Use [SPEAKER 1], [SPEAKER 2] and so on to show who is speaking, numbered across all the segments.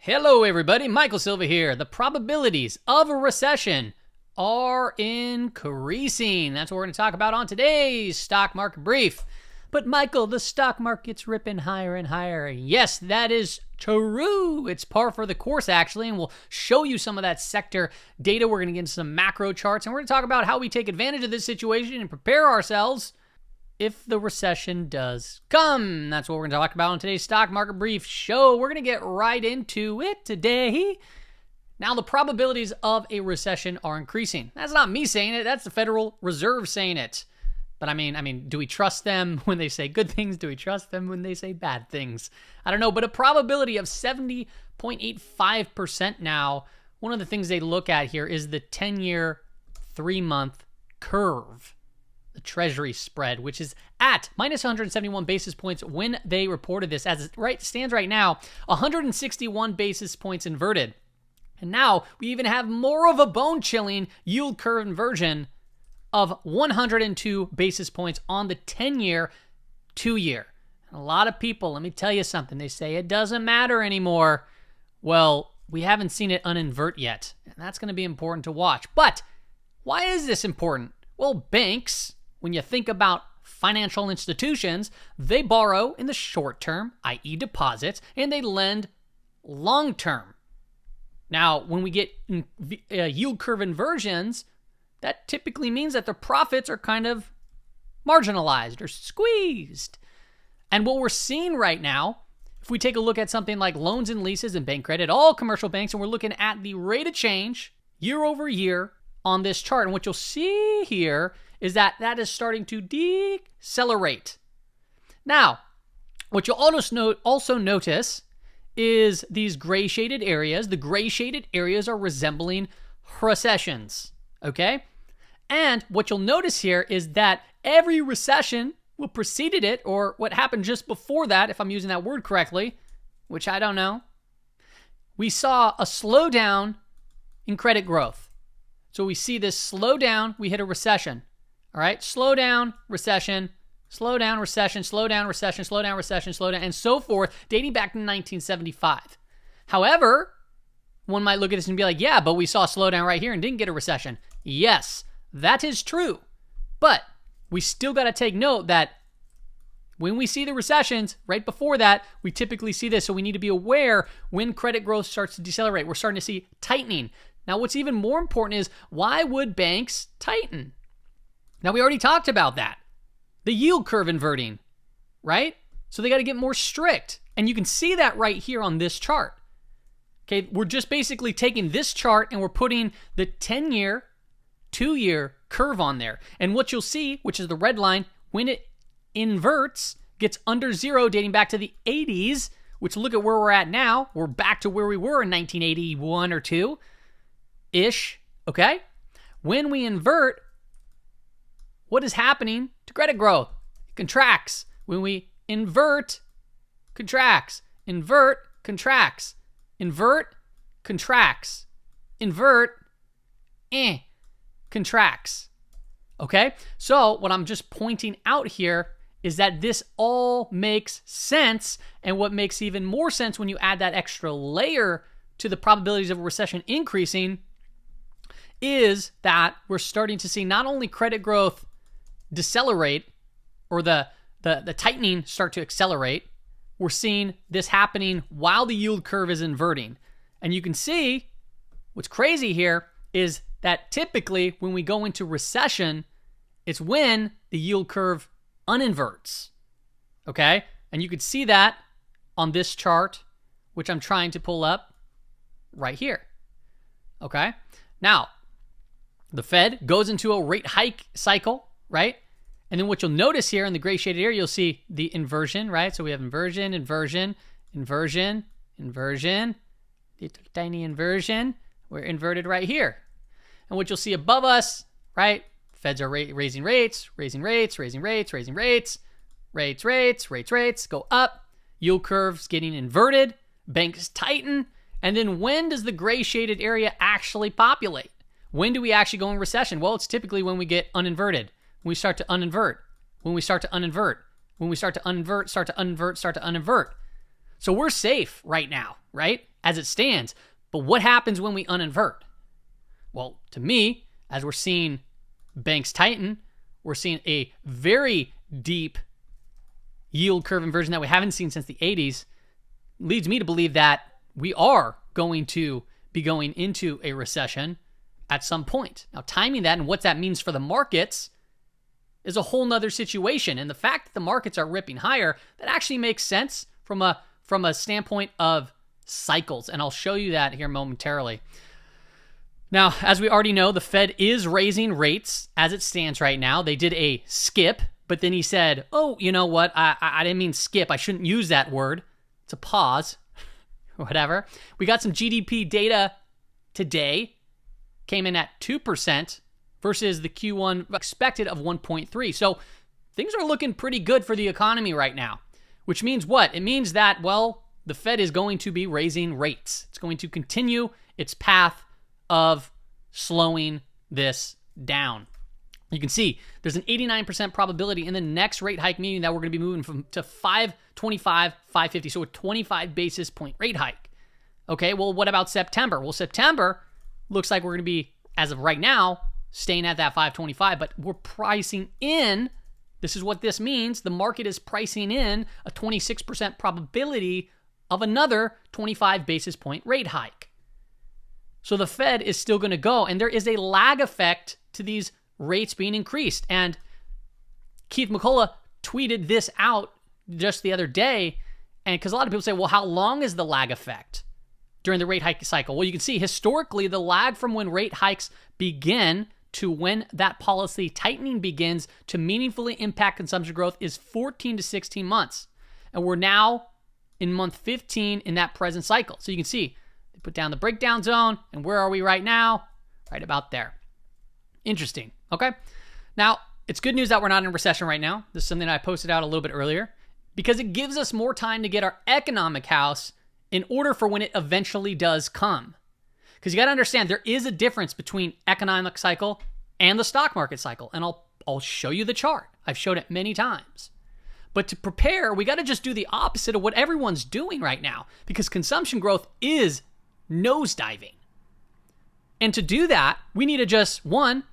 [SPEAKER 1] Hello everybody, Michael Silva here. The probabilities of a recession are increasing. That's what we're going to talk about on today's Stock Market Brief. But Michael, the stock market's ripping higher and higher. Yes, that is true. It's par for the course, actually, and we'll show you some of that sector data. We're going to get into some macro charts, and we're going to talk about how we take advantage of this situation and prepare ourselves if the recession does come. That's what we're going to talk about on today's Stock Market Brief show. We're going to get right into it today. Now, the probabilities of a recession are increasing. That's not me saying it. That's the Federal Reserve saying it. But I mean, do we trust them when they say good things? Do we trust them when they say bad things? I don't know, but a probability of 70.85% now. One of the things they look at here is the 10-year, 3-month curve. The Treasury spread, which is at minus 171 basis points when they reported this. As it stands right now, 161 basis points inverted. And now we even have more of a bone-chilling yield curve inversion of 102 basis points on the 10-year, 2-year. And a lot of people, let me tell you something, they say it doesn't matter anymore. Well, we haven't seen it uninvert yet, and that's going to be important to watch. But why is this important? Well, banks, when you think about financial institutions, they borrow in the short term, i.e. deposits, and they lend long term. Now, when we get yield curve inversions, that typically means that their profits are kind of marginalized or squeezed. And what we're seeing right now, if we take a look at something like loans and leases and bank credit, all commercial banks, and we're looking at the rate of change year over year on this chart, and what you'll see here is that that is starting to decelerate. Now, what you'll also notice is these gray shaded areas. The gray shaded areas are resembling recessions, okay? And what you'll notice here is that every recession what preceded it, or what happened just before that, if I'm using that word correctly, which I don't know, we saw a slowdown in credit growth. So we see this slow down, we hit a recession. All right, slow down, recession, slow down, recession, slow down, recession, slow down, recession, slow down, and so forth, dating back to 1975. However, one might look at this and be like, yeah, but we saw a slowdown right here and didn't get a recession. Yes, that is true. But we still got to take note that when we see the recessions, right before that, we typically see this. So we need to be aware when credit growth starts to decelerate. We're starting to see tightening. Now, what's even more important is, why would banks tighten? Now, we already talked about that. The yield curve inverting, right? So they got to get more strict. And you can see that right here on this chart. Okay, we're just basically taking this chart and we're putting the 10-year, 2-year curve on there. And what you'll see, which is the red line, when it inverts, gets under zero dating back to the 80s, which look at where we're at now. We're back to where we were in 1981 or 2-ish, okay? When we invert, what is happening to credit growth? It contracts. When we invert, contracts. Invert, contracts. Invert, contracts. Invert, contracts. Okay? So what I'm just pointing out here is that this all makes sense, and what makes even more sense when you add that extra layer to the probabilities of a recession increasing is that we're starting to see not only credit growth decelerate, or the tightening start to accelerate, we're seeing this happening while the yield curve is inverting. And you can see what's crazy here is that typically when we go into recession, it's when the yield curve uninverts, okay? And you can see that on this chart, which I'm trying to pull up right here, okay? Now, the Fed goes into a rate hike cycle, right? And then what you'll notice here in the gray shaded area, you'll see the inversion, right? So we have inversion, inversion, inversion, inversion, little tiny inversion. We're inverted right here. And what you'll see above us, right? Feds are raising rates, raising rates, raising rates, raising rates, rates go up. Yield curve's getting inverted. Banks tighten. And then when does the gray shaded area actually populate? When do we actually go in recession? Well, it's typically when we get uninverted. When we start to uninvert. When we start to uninvert. When we start to uninvert, start to uninvert, start to uninvert. So we're safe right now, right? As it stands. But what happens when we uninvert? Well, to me, as we're seeing banks tighten, we're seeing a very deep yield curve inversion that we haven't seen since the 80s, leads me to believe that we are going to be going into a recession at some point. Now, timing that and what that means for the markets is a whole nother situation. And the fact that the markets are ripping higher, that actually makes sense from a standpoint of cycles. And I'll show you that here momentarily. Now, as we already know, the Fed is raising rates as it stands right now. They did a skip, but then he said, oh, you know what? I didn't mean skip. I shouldn't use that word. It's a pause, whatever. We got some GDP data today. Came in at 2% versus the Q1 expected of 1.3. So things are looking pretty good for the economy right now, which means what? It means that, well, the Fed is going to be raising rates. It's going to continue its path of slowing this down. You can see there's an 89% probability in the next rate hike meeting that we're going to be moving to 525, 550. So a 25 basis point rate hike. Okay, well, what about September? Well, September looks like we're going to be, as of right now, staying at that 525, but we're pricing in, this is what this means, the market is pricing in a 26% probability of another 25 basis point rate hike. So the Fed is still going to go, and there is a lag effect to these rates being increased. And Keith McCullough tweeted this out just the other day, and because a lot of people say, well, how long is the lag effect during the rate hike cycle? Well, you can see historically the lag from when rate hikes begin to when that policy tightening begins to meaningfully impact consumption growth is 14 to 16 months. And we're now in month 15 in that present cycle. So you can see they put down the breakdown zone, and where are we right now? Right about there. Interesting. Okay. Now, it's good news that we're not in a recession right now. This is something I posted out a little bit earlier because it gives us more time to get our economic house in order for when it eventually does come. Because you got to understand, there is a difference between economic cycle and the stock market cycle. And I'll show you the chart. I've showed it many times. But to prepare, we got to just do the opposite of what everyone's doing right now because consumption growth is nosediving. And to do that, we need to just, one,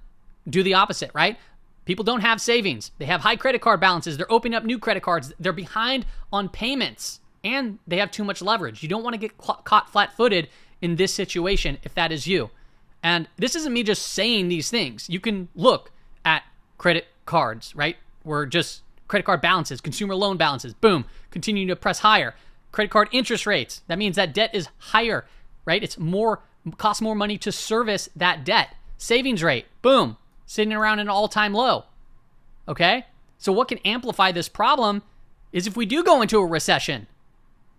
[SPEAKER 1] do the opposite, right? People don't have savings. They have high credit card balances. They're opening up new credit cards. They're behind on payments. And they have too much leverage. You don't want to get caught flat-footed in this situation if that is you. And this isn't me just saying these things. You can look at credit cards, right? We're just credit card balances, consumer loan balances, boom, continuing to press higher. Credit card interest rates, that means that debt is higher, right? It's more, costs more money to service that debt. Savings rate, boom, sitting around an all-time low, okay? So what can amplify this problem is if we do go into a recession.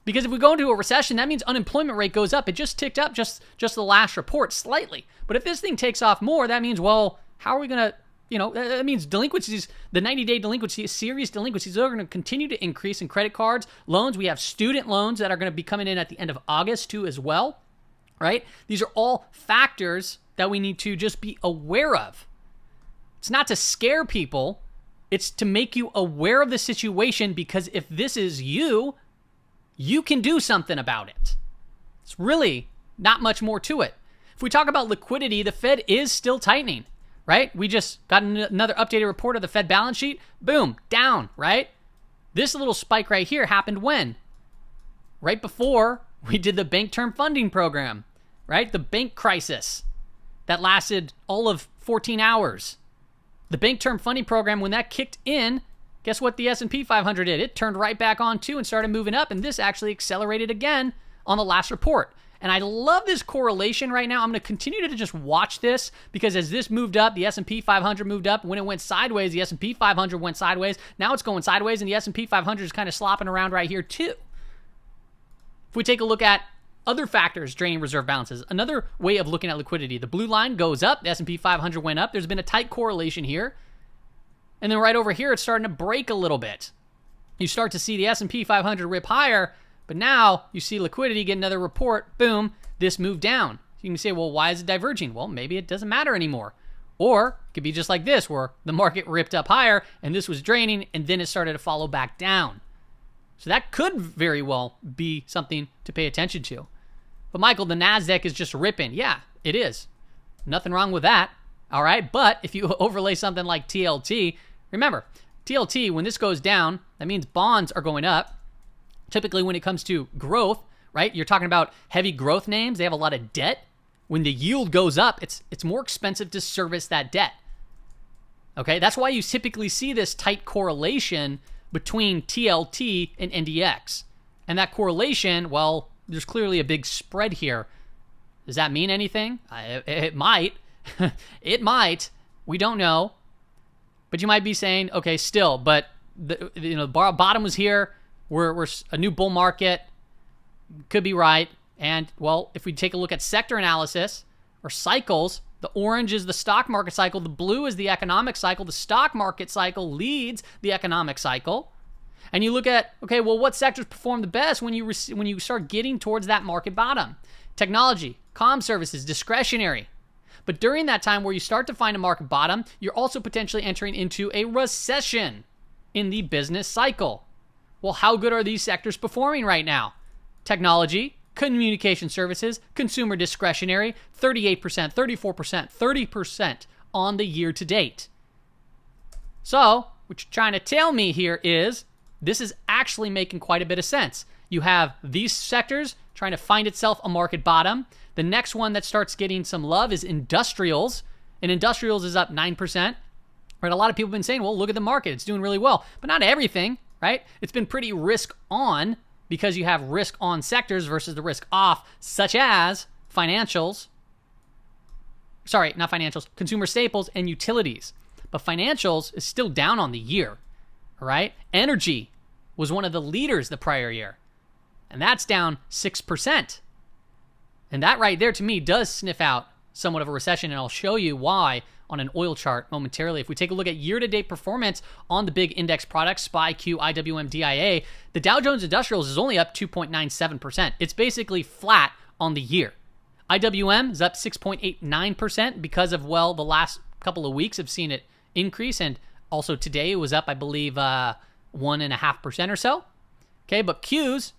[SPEAKER 1] Because if we go into a recession, that means unemployment rate goes up. It just ticked up just the last report slightly. But if this thing takes off more, that means, well, how are we going to, that means delinquencies, the 90-day delinquency, serious delinquencies are going to continue to increase in credit cards, loans. We have student loans that are going to be coming in at the end of August too as well, right? These are all factors that we need to just be aware of. It's not to scare people. It's to make you aware of the situation because if this is you can do something about it. It's really not much more to it. If we talk about liquidity, the Fed is still tightening, right? We just got another updated report of the Fed balance sheet. Boom, down, right? This little spike right here happened when? Right before we did the bank term funding program, right? The bank crisis that lasted all of 14 hours. The bank term funding program, when that kicked in, guess what the S&P 500 did? It turned right back on too and started moving up, and this actually accelerated again on the last report. And I love this correlation right now. I'm going to continue to just watch this because as this moved up, the S&P 500 moved up. When it went sideways, the S&P 500 went sideways. Now it's going sideways, and the S&P 500 is kind of slopping around right here too. If we take a look at other factors draining reserve balances, another way of looking at liquidity, the blue line goes up, the S&P 500 went up. There's been a tight correlation here. And then right over here, it's starting to break a little bit. You start to see the S&P 500 rip higher, but now you see liquidity get another report. Boom, this moved down. You can say, well, why is it diverging? Well, maybe it doesn't matter anymore. Or it could be just like this, where the market ripped up higher, and this was draining, and then it started to follow back down. So that could very well be something to pay attention to. But Michael, the NASDAQ is just ripping. Yeah, it is. Nothing wrong with that. All right. But if you overlay something like TLT, remember, TLT, when this goes down, that means bonds are going up. Typically, when it comes to growth, right, you're talking about heavy growth names. They have a lot of debt. When the yield goes up, it's more expensive to service that debt. Okay, that's why you typically see this tight correlation between TLT and NDX. And that correlation, well, there's clearly a big spread here. Does that mean anything? It might. It might. We don't know. But you might be saying, okay, still, but the bottom was here. We're a new bull market. Could be right. And, well, if we take a look at sector analysis or cycles, the orange is the stock market cycle. The blue is the economic cycle. The stock market cycle leads the economic cycle. And you look at, okay, well, what sectors perform the best when you start getting towards that market bottom? Technology, comm services, discretionary. But during that time where you start to find a market bottom, you're also potentially entering into a recession in the business cycle. Well, how good are these sectors performing right now? Technology, communication services, consumer discretionary, 38%, 34%, 30% on the year to date. So, what you're trying to tell me here is this is actually making quite a bit of sense. You have these sectors trying to find itself a market bottom. The next one that starts getting some love is industrials, and industrials is up 9%. Right? A lot of people have been saying, well, look at the market. It's doing really well. But not everything, right? It's been pretty risk on because you have risk on sectors versus the risk off, such as financials. Sorry, not financials, consumer staples and utilities. But financials is still down on the year, all right? Energy was one of the leaders the prior year, and that's down 6%. And that right there, to me, does sniff out somewhat of a recession, and I'll show you why on an oil chart momentarily. If we take a look at year-to-date performance on the big index products, SPY, Q, IWM, DIA, the Dow Jones Industrials is only up 2.97%. It's basically flat on the year. IWM is up 6.89% because of, well, the last couple of weeks have seen it increase, and also today it was up, I believe, 1.5% or so. Okay, but Q's,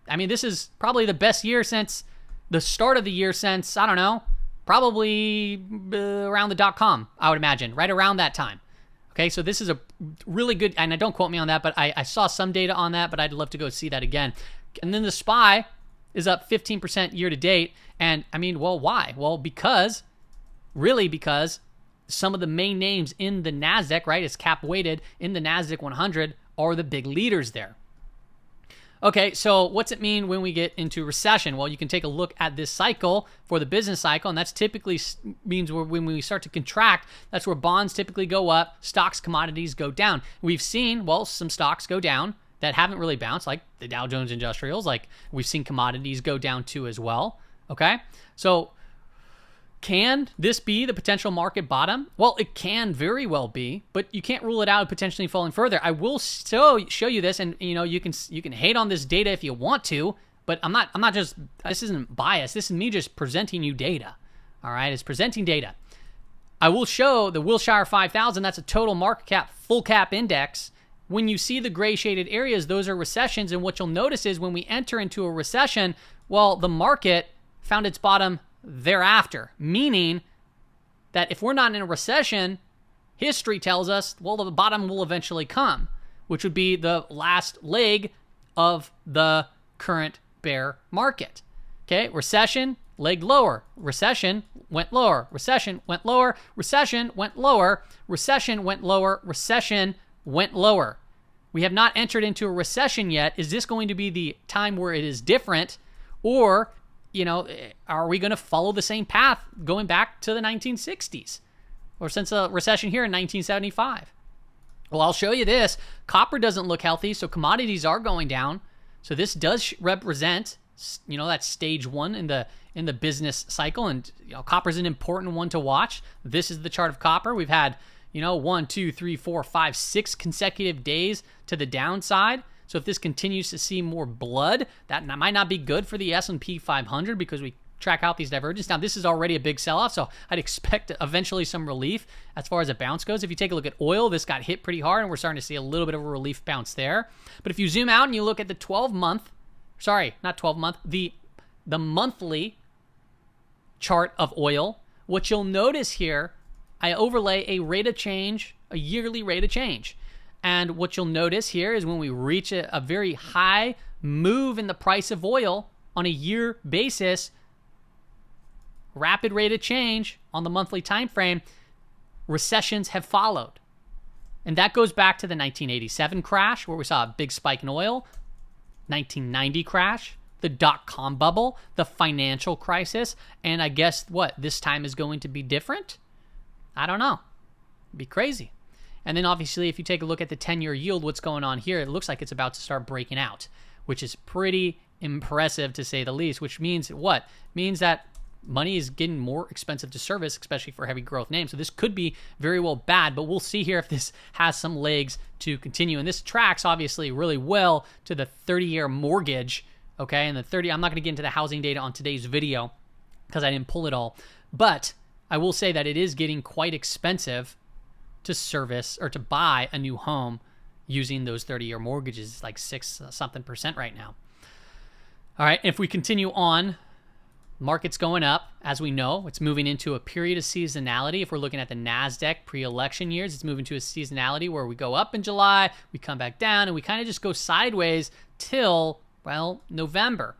[SPEAKER 1] I mean, this is probably the best year since the start of the year since, I don't know, probably around the .com, I would imagine, right around that time. Okay, so this is a really good, and don't quote me on that, but I saw some data on that, but I'd love to go see that again. And then the SPY is up 15% year to date, and I mean, well, why? Well, because some of the main names in the NASDAQ, right, it's cap weighted in the NASDAQ 100 are the big leaders there. Okay, so what's it mean when we get into recession? Well, you can take a look at this cycle for the business cycle, and that's typically means when we start to contract, that's where bonds typically go up, stocks, commodities go down. We've seen, well, some stocks go down that haven't really bounced, like the Dow Jones Industrials, like we've seen commodities go down too as well, okay? So can this be the potential market bottom? Well, it can very well be, but you can't rule it out potentially falling further. I will still show you this, and you can hate on this data if you want to, but I'm not just, this isn't bias. This is me just presenting you data. All right, it's presenting data. I will show the Wilshire 5000. That's a total market cap, full cap index. When you see the gray shaded areas, those are recessions, and what you'll notice is when we enter into a recession, well, the market found its bottom thereafter, meaning that if we're not in a recession, history tells us, well, the bottom will eventually come, which would be the last leg of the current bear market. Okay, recession, leg lower, recession, went lower, recession, went lower, recession, went lower, recession, went lower, recession, went lower. We have not entered into a recession yet. Is this going to be the time where it is different, or are we going to follow the same path going back to the 1960s or since a recession here in 1975? Well, I'll show you this. Copper doesn't look healthy, so commodities are going down. So this does represent, that stage one in the business cycle, and copper is an important one to watch. This is the chart of copper. We've had 1, 2, 3, 4, 5, 6 consecutive days to the downside. So if this continues to see more blood, that might not be good for the S&P 500 because we track out these divergences. Now, this is already a big sell-off, so I'd expect eventually some relief as far as a bounce goes. If you take a look at oil, this got hit pretty hard, and we're starting to see a little bit of a relief bounce there. But if you zoom out and you look at the 12-month, sorry, not 12-month, the monthly chart of oil, what you'll notice here, I overlay a rate of change, a yearly rate of change. And what you'll notice here is when we reach a very high move in the price of oil on a year basis, rapid rate of change on the monthly time frame, recessions have followed. And that goes back to the 1987 crash where we saw a big spike in oil, 1990 crash, the dot-com bubble, the financial crisis, and I guess what, this time is going to be different? I don't know. It'd be crazy. And then obviously if you take a look at the 10-year yield, what's going on here, it looks like it's about to start breaking out, which is pretty impressive to say the least, which means what? Means that money is getting more expensive to service, especially for heavy growth names. So this could be very well bad, but we'll see here if this has some legs to continue. And this tracks obviously really well to the 30-year mortgage, okay? And the 30, I'm not going to get into the housing data on today's video because I didn't pull it all, but I will say that it is getting quite expensive to service or to buy a new home using those 30-year mortgages. It's like 6% right now. All right, if we continue on, market's going up. As we know, it's moving into a period of seasonality. If we're looking at the NASDAQ pre-election years, it's moving to a seasonality where we go up in July, we come back down, and we kind of just go sideways till, well, November.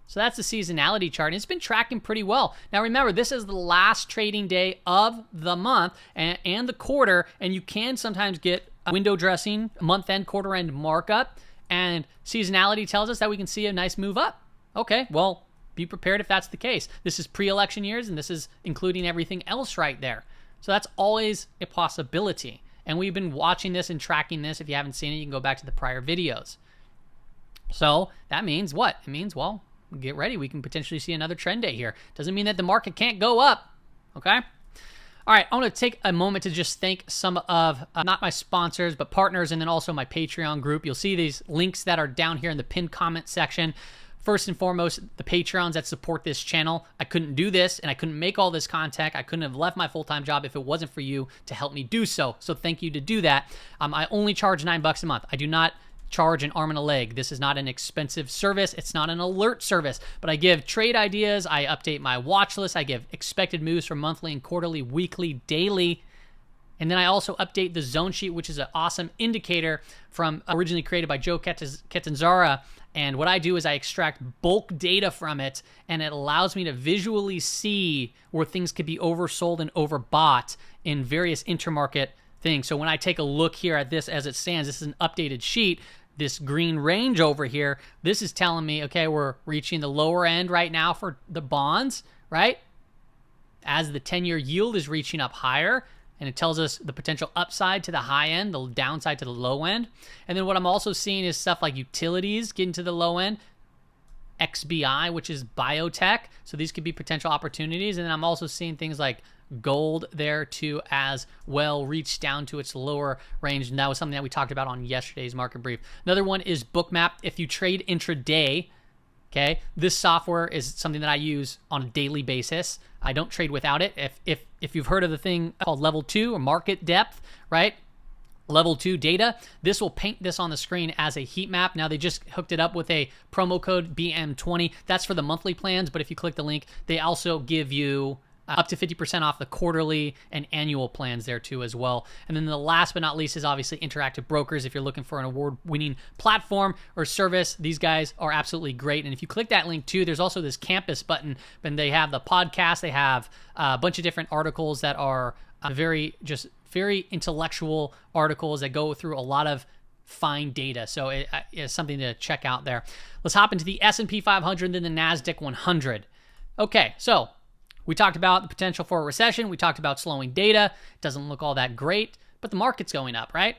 [SPEAKER 1] So that's the seasonality chart, and it's been tracking pretty well. Now remember, this is the last trading day of the month and the quarter, and you can sometimes get a window dressing, month-end, quarter-end markup, and seasonality tells us that we can see a nice move up. Okay, well, be prepared if that's the case. This is pre-election years, and this is including everything else right there. So that's always a possibility, and we've been watching this and tracking this. If you haven't seen it, you can go back to the prior videos. So that means what? It means, well, get ready. We can potentially see another trend day here. Doesn't mean that the market can't go up, okay? All right, I want to take a moment to just thank some of, not my sponsors, but partners, and then also my Patreon group. You'll see these links that are down here in the pinned comment section. First and foremost, the Patreons that support this channel. I couldn't do this, and I couldn't make all this content. I couldn't have left my full-time job if it wasn't for you to help me do so. So thank you to do that. I only charge $9 a month. I do not charge an arm and a leg. This is not an expensive service. It's not an alert service, but I give trade ideas. I update my watch list. I give expected moves for monthly and quarterly, weekly, daily. And then I also update the zone sheet, which is an awesome indicator from originally created by Joe Catanzara. And what I do is I extract bulk data from it, and it allows me to visually see where things could be oversold and overbought in various intermarket things. So when I take a look here at this as it stands, this is an updated sheet. This green range over here, this is telling me, okay, we're reaching the lower end right now for the bonds, right? As the 10-year yield is reaching up higher, and it tells us the potential upside to the high end, the downside to the low end. And then what I'm also seeing is stuff like utilities getting to the low end, XBI, which is biotech. So these could be potential opportunities. And then I'm also seeing things like gold there too as well, reach down to its lower range. And that was something that we talked about on yesterday's market brief. Another one is Bookmap. If you trade intraday, okay, this software is something that I use on a daily basis. I don't trade without it. If you've heard of the thing called level 2 or market depth, right? Level 2 data, this will paint this on the screen as a heat map. Now they just hooked it up with a promo code BM20. That's for the monthly plans, but if you click the link, they also give you up to 50% off the quarterly and annual plans there too as well. And then the last but not least is obviously Interactive Brokers. If you're looking for an award-winning platform or service, these guys are absolutely great. And if you click that link too, there's also this campus button, and they have the podcast. They have a bunch of different articles that are very intellectual articles that go through a lot of fine data. So it's something to check out there. Let's hop into the S&P 500 and the NASDAQ 100. Okay, so we talked about the potential for a recession. We talked about slowing data. It doesn't look all that great, but the market's going up, right?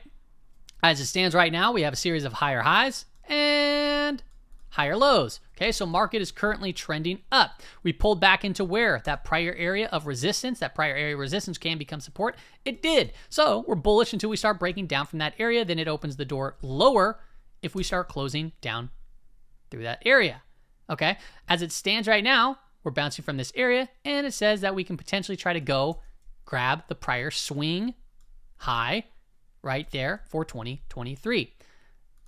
[SPEAKER 1] As it stands right now, we have a series of higher highs and higher lows. Okay, so market is currently trending up. We pulled back into where? That prior area of resistance. That prior area of resistance can become support. It did. So we're bullish until we start breaking down from that area. Then it opens the door lower if we start closing down through that area. Okay, as it stands right now, we're bouncing from this area, and it says that we can potentially try to go grab the prior swing high right there for 2023.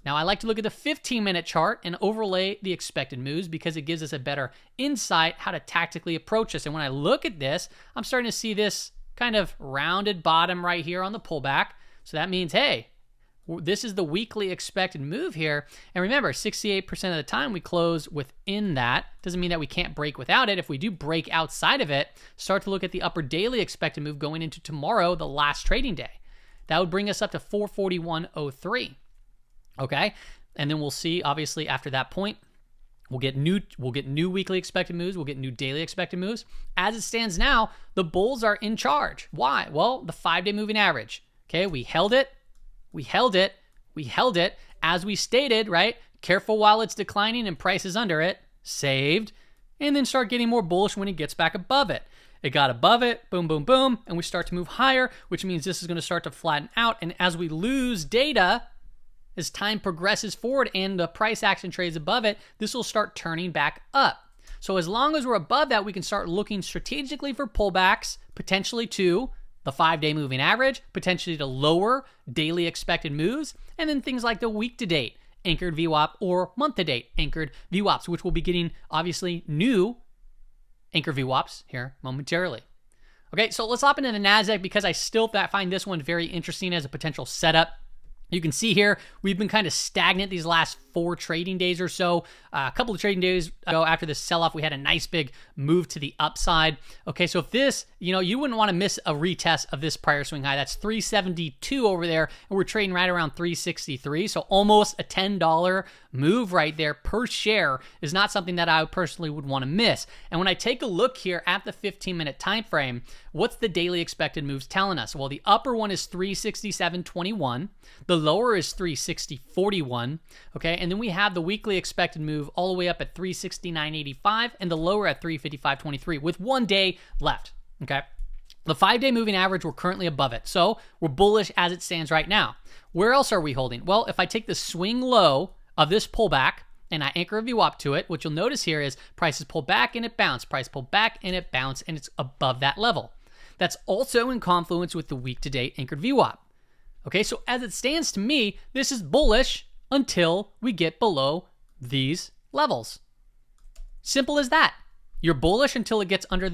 [SPEAKER 1] Now, I like to look at the 15-minute chart and overlay the expected moves because it gives us a better insight how to tactically approach this. And when I look at this, I'm starting to see this kind of rounded bottom right here on the pullback. So that means, hey, this is the weekly expected move here. And remember, 68% of the time we close within that. Doesn't mean that we can't break without it. If we do break outside of it, start to look at the upper daily expected move going into tomorrow, the last trading day. That would bring us up to 441.03. Okay, and then we'll see, obviously, after that point, we'll get new weekly expected moves, we'll get new daily expected moves. As it stands now, the bulls are in charge. Why? Well, the 5-day moving average. Okay, we held it, as we stated, right? Careful while it's declining and price is under it, saved, and then start getting more bullish when it gets back above it. It got above it, boom, boom, boom, and we start to move higher, which means this is going to start to flatten out, and as we lose data, as time progresses forward and the price action trades above it, this will start turning back up. So as long as we're above that, we can start looking strategically for pullbacks, potentially to the 5-day moving average, potentially to lower daily expected moves, and then things like the week to date anchored VWAP or month to date anchored VWAPs, which we'll be getting obviously new anchor VWAPs here momentarily. Okay, so let's hop into the NASDAQ because I still find this one very interesting as a potential setup. You can see here, we've been kind of stagnant these last 4 trading days or so. A couple of trading days ago after this sell-off, we had a nice big move to the upside. Okay, so if this, you wouldn't want to miss a retest of this prior swing high. That's 372 over there, and we're trading right around 363. So almost a $10 move right there per share is not something that I personally would want to miss. And when I take a look here at the 15-minute time frame, what's the daily expected moves telling us? Well, the upper one is 367.21. The lower is 360.41. Okay, and then we have the weekly expected move all the way up at 369.85 and the lower at 355.23 with 1 day left. Okay, the 5-day moving average, we're currently above it. So we're bullish as it stands right now. Where else are we holding? Well, if I take the swing low of this pullback and I anchor a VWAP to it, what you'll notice here is prices pull back and it bounced, price pull back and it bounced, and it's above that level. That's also in confluence with the week to date anchored VWAP. Okay, so as it stands to me, this is bullish until we get below these levels. Simple as that. You're bullish until it gets under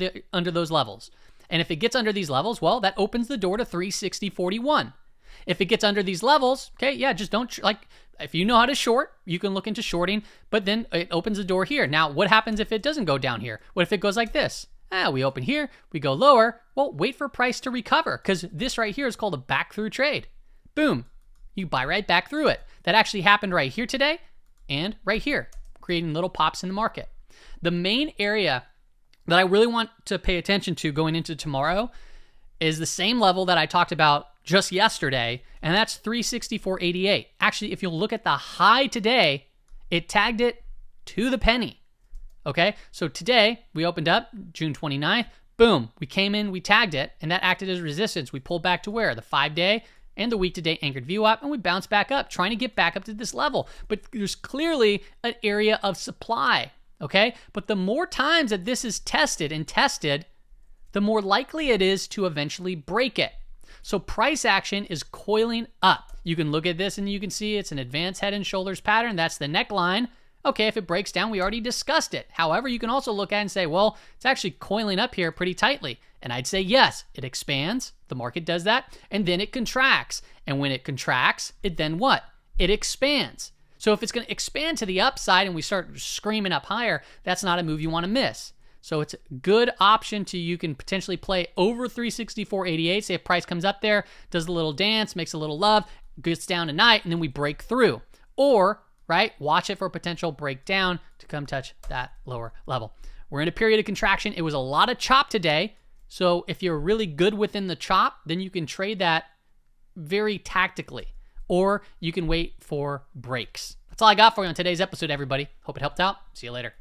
[SPEAKER 1] those levels. And if it gets under these levels, well, that opens the door to 360.41. If it gets under these levels, okay, yeah, just don't, if you know how to short, you can look into shorting, but then it opens the door here. Now, what happens if it doesn't go down here? What if it goes like this? We open here, we go lower. Well, wait for price to recover because this right here is called a back through trade. Boom, you buy right back through it. That actually happened right here today and right here, creating little pops in the market. The main area that I really want to pay attention to going into tomorrow is the same level that I talked about just yesterday, and that's 364.88. Actually, if you look at the high today, it tagged it to the penny. Okay, so today we opened up June 29th. Boom, we came in, we tagged it, and that acted as resistance. We pulled back to where? The 5-day and the week-to-date anchored VWAP, and we bounced back up, trying to get back up to this level. But there's clearly an area of supply, okay? But the more times that this is tested and tested, the more likely it is to eventually break it. So price action is coiling up. You can look at this and you can see it's an advanced head and shoulders pattern. That's the neckline. Okay, if it breaks down, we already discussed it. However, you can also look at it and say, well, it's actually coiling up here pretty tightly. And I'd say, yes, it expands. The market does that. And then it contracts. And when it contracts, it then what? It expands. So if it's going to expand to the upside and we start screaming up higher, that's not a move you want to miss. So it's a good option you can potentially play over 364.88. Say if price comes up there, does a little dance, makes a little love, gets down tonight, and then we break through. Or, right, watch it for a potential breakdown to come touch that lower level. We're in a period of contraction. It was a lot of chop today. So if you're really good within the chop, then you can trade that very tactically. Or you can wait for breaks. That's all I got for you on today's episode, everybody. Hope it helped out. See you later.